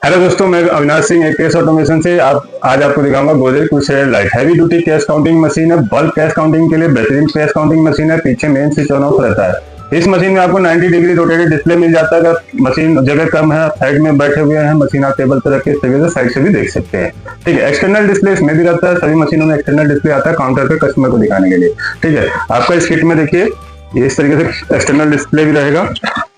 Hello दोस्तों, मैं Avinash Singh AKS automation से आज आपको दिखाऊंगा Godrej crusader light. Heavy duty cash counting machine है। बल्क कैश काउंटिंग के लिए बेहतरीन कैश काउंटिंग मशीन है। पीछे मेन स्विच ऑन ऑफ रहता है। इस मशीन में आपको 90 डिग्री रोटेटेड डिस्प्ले मिल जाता है। अगर मशीन जगह कम है, साइड में बैठे हुए हैं, मशीन आप टेबल पर रख के इस तरीके से साइड से भी देख सकते हैं। ठीक है, एक्सटर्नल डिस्प्ले इसमें भी रहता है। सभी मशीनों में एक्सटर्नल डिस्प्ले आता है काउंटर पे कस्टमर को दिखाने के लिए। ठीक है, आपका इस किट में देखिए ये इस तरीके से एक्सटर्नल डिस्प्ले भी रहेगा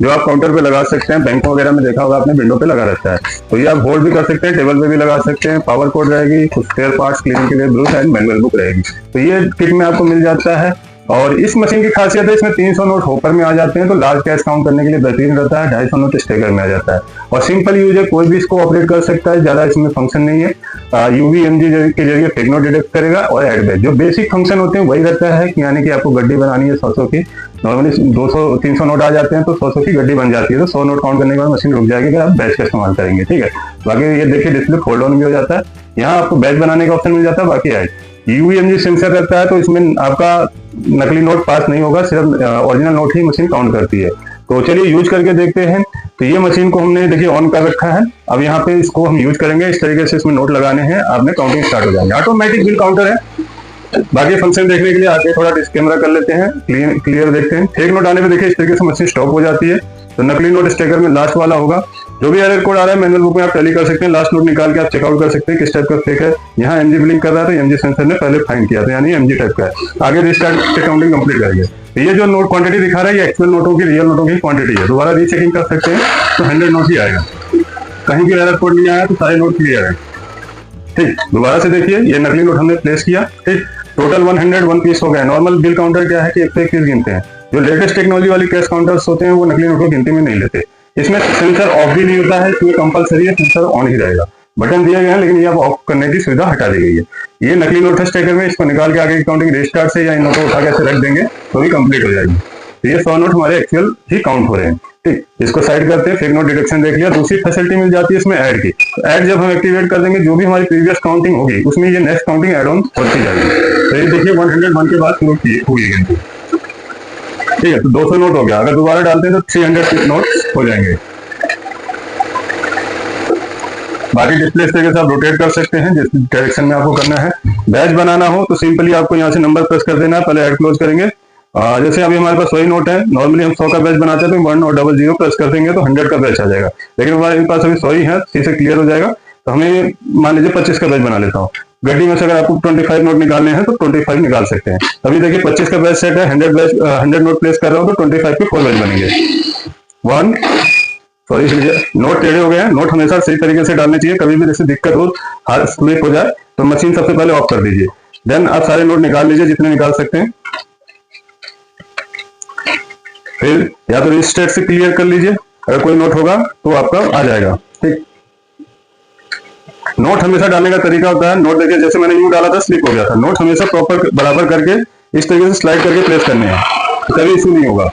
जो आप काउंटर पे लगा सकते हैं। बैंकों वगैरह में देखा होगा आपने, विंडो पे लगा रहता है, तो ये आप होल्ड भी कर सकते हैं, टेबल पे भी लगा सकते हैं। पावर कोड रहेगी, कुछ स्पेयर पार्ट्स क्लीनिंग के लिए ब्रूश एंड मैनुअल बुक रहेगी। तो ये किट में आपको मिल जाता है। और इस मशीन की खासियत है, इसमें 300 नोट होपर में आ जाते हैं, तो लार्ज कैश काउंट करने के लिए बेहतरीन रहता है। 250 नोट स्टेकर में आ जाता है और सिंपल यूज है, कोई भी इसको ऑपरेट कर सकता है। ज्यादा इसमें फंक्शन नहीं है। यूवीएमजी के जरिए फेक नोट डिटेक्ट करेगा और एड बैच, जो बेसिक फंक्शन होते हैं वही रहता है कि यानी कि आपको गड्डी बनानी है 100 की। नॉर्मली 200-300 नोट आ जाते हैं तो 100 की गड्डी बन जाती है, तो 100 नोट काउंट करने के बाद मशीन रुक जाएगी अगर आप बैच का इस्तेमाल करेंगे। ठीक है, बाकी ये देखिए डिस्प्ले फोल्ड ऑन भी हो जाता है। यहाँ आपको बैच बनाने का ऑप्शन मिल जाता है। बाकी ऐड यूवीएमजी सेंसर रहता है, तो इसमें आपका नकली नोट पास नहीं होगा, सिर्फ ओरिजिनल नोट ही मशीन काउंट करती है। तो चलिए यूज करके देखते हैं। तो ये मशीन को हमने देखिए ऑन कर रखा है। अब यहाँ पे इसको हम यूज करेंगे, इस तरीके से इसमें नोट लगाने हैं, आपने काउंटिंग स्टार्ट हो जाएंगे। ऑटोमेटिक बिल काउंटर है। बाकी फंक्शन देखने के लिए आगे थोड़ा कैमरा कर लेते हैं, क्लियर देखते हैं। फेक नोट आने पे देखिए इस तरीके से मशीन स्टॉप हो जाती है। तो नकली नोट स्टेकर में लास्ट वाला होगा। जो भी एरर कोड आ रहा है मैनुअल बुक में आप टैली कर सकते हैं। लास्ट नोट निकाल के आप चेकआउट कर सकते हैं किस टाइप का फेक है। यहाँ एमजी ब्लिंक कर रहा था, एमजी सेंसर ने पहले फाइंड किया था, यानी एमजी टाइप का है। आगे रिस्टार्ट से काउंटिंग कंप्लीट करेंगे। ये जो नोट क्वांटिटी दिखा रहा है ये एक्चुअल नोटों की, रियल नोटों की क्वांटिटी है। दोबारा रीचेकिंग कर सकते हैं तो 100 नोट ही आएगा। कहीं भी एरर कोड नहीं आया तो सारे नोट क्लियर है। ठीक, दोबारा से देखिए ये नकली नोट हमने प्लेस किया। ठीक, टोटल 101 पीस हो गया। नॉर्मल बिल काउंटर क्या है कि 1 पीस गिनते हैं। जो लेटेस्ट टेक्नोलॉजी वाली कैश काउंटर्स होते हैं वो नकली नोट को गिनती में नहीं लेते। इसमें सेंसर ऑफ भी नहीं होता है, इसमें कंपलसरी है सेंसर ऑन ही रहेगा। बटन दिया गया है लेकिन ये आप ऑफ करने की सुविधा हटा दी गई है। ये नकली नोट है स्टेकर में, इसको निकाल के आगे की काउंटिंग रिस्टार्ट से या इन नोटों उठा के ऐसे रख देंगे तो भी कंप्लीट हो जाएगी। तो ये 100 नोट हमारे एक्चुअल ही काउंट हो रहे हैं। ठीक, इसको साइड करते हैं। फेक नोट डिटेक्शन देख लिया। दूसरी फैसिलिटी मिल जाती है इसमें ऐड की। तो ऐड जब हम एक्टिवेट कर देंगे, जो भी हमारी प्रीवियस काउंटिंग होगी उसमें ये नेक्स्ट काउंटिंग ऐड ऑन होती जाएगी। तो ये देखिए 101 के बाद शुरू हुई गिनती। ठीक है, तो 200 नोट हो गया। अगर दोबारा डालते हैं तो 300 नोट हो जाएंगे। बाकी डिस्प्ले इस तरीके से आप रोटेट कर सकते हैं जिस डायरेक्शन में आपको करना है। बैच बनाना हो तो सिंपली आपको यहाँ से नंबर प्रेस कर देना है। पहले ऐड क्लोज करेंगे। जैसे अभी हमारे पास 100 नोट है, नॉर्मली हम 100 का बैच बनाते हैं तो 1 और 00 प्रेस कर देंगे तो 100 का बैच आ जाएगा। लेकिन हमारे पास अभी 100 ही है, इसी से क्लियर हो जाएगा। तो हमें मान लीजिए 25 का बैच बना लेता हूँ। गड्डी में से अगर आपको 25 नोट निकालने हैं तो 25 निकाल सकते हैं। अभी देखिए 25 का बैच सेट है, 100 नोट प्लेस कर रहा हूँ तो 25 के 4 बैच बनेंगे। 1 सॉरी नोट टेढ़े हो गए हैं। नोट हमेशा सही तरीके से डालने चाहिए। कभी भी जैसे दिक्कत हो, हाथ स्लिप हो जाए तो मशीन सबसे पहले ऑफ कर दीजिए। देन आप सारे नोट निकाल लीजिए जितने निकाल सकते हैं। फिर या तो रिस्टेट से क्लियर कर लीजिए, अगर कोई नोट होगा तो आपका आ जाएगा। ठीक, नोट हमेशा डालने का तरीका होता है। नोट देखिए जैसे मैंने यूं डाला था स्लिप हो गया था। नोट हमेशा प्रॉपर बराबर करके इस तरीके से स्लाइड करके प्लेस करने हैं, कभी इशू नहीं होगा।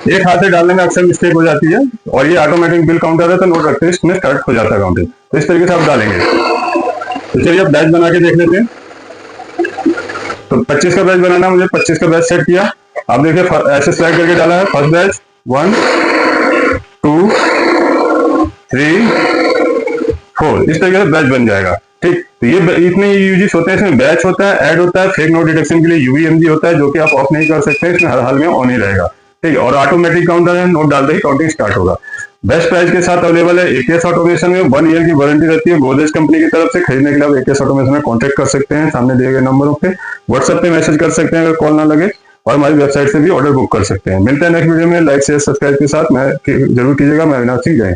एक हाथ से डालने में अक्सर मिस्टेक हो जाती है और ये ऑटोमेटिक बिल काउंटर है तो नोट रखते हैं इसमें स्टार्ट हो जाता है काउंटिंग। तो इस तरीके से आप डालेंगे। तो चलिए अब बैच बना के देख लेते हैं। तो 25 का बैच बनाना, मुझे 25 का बैच सेट किया। आप देखिए ऐसे स्लाइड करके डाला है। फर्स्ट बैच 1 2 3 4 इस तरीके से बैच बन जाएगा। ठीक, तो ये इतने यूजेस होते हैं। इसमें बैच होता है, ऐड होता है, फेक नोट डिटेक्शन के लिए यूवीएमजी होता है जो कि आप ऑफ नहीं कर सकते, इसमें हर हाल में ऑन ही रहेगा। ठीक, और ऑटोमेटिक काउंटर है, नोट डालते ही काउंटिंग स्टार्ट होगा। बेस्ट प्राइस के साथ अवेलेबल है। एकेएस ऑटोमेशन में 1 ईयर की वारंटी रहती है गोदरेज कंपनी की तरफ से। खरीदने के लिए आप एकेएस ऑटोमेशन में कांटेक्ट कर सकते हैं, सामने दिए गए नंबरों पे। व्हाट्सएप पे मैसेज कर सकते हैं अगर कॉल ना लगे, और हमारी वेबसाइट से भी ऑर्डर बुक कर सकते हैं। मिलते हैं नेक्स्ट वीडियो में। लाइक शेयर सब्सक्राइब के साथ मैं जरूर कीजिएगा। मैं अविनाश सिंह, जय हिंद।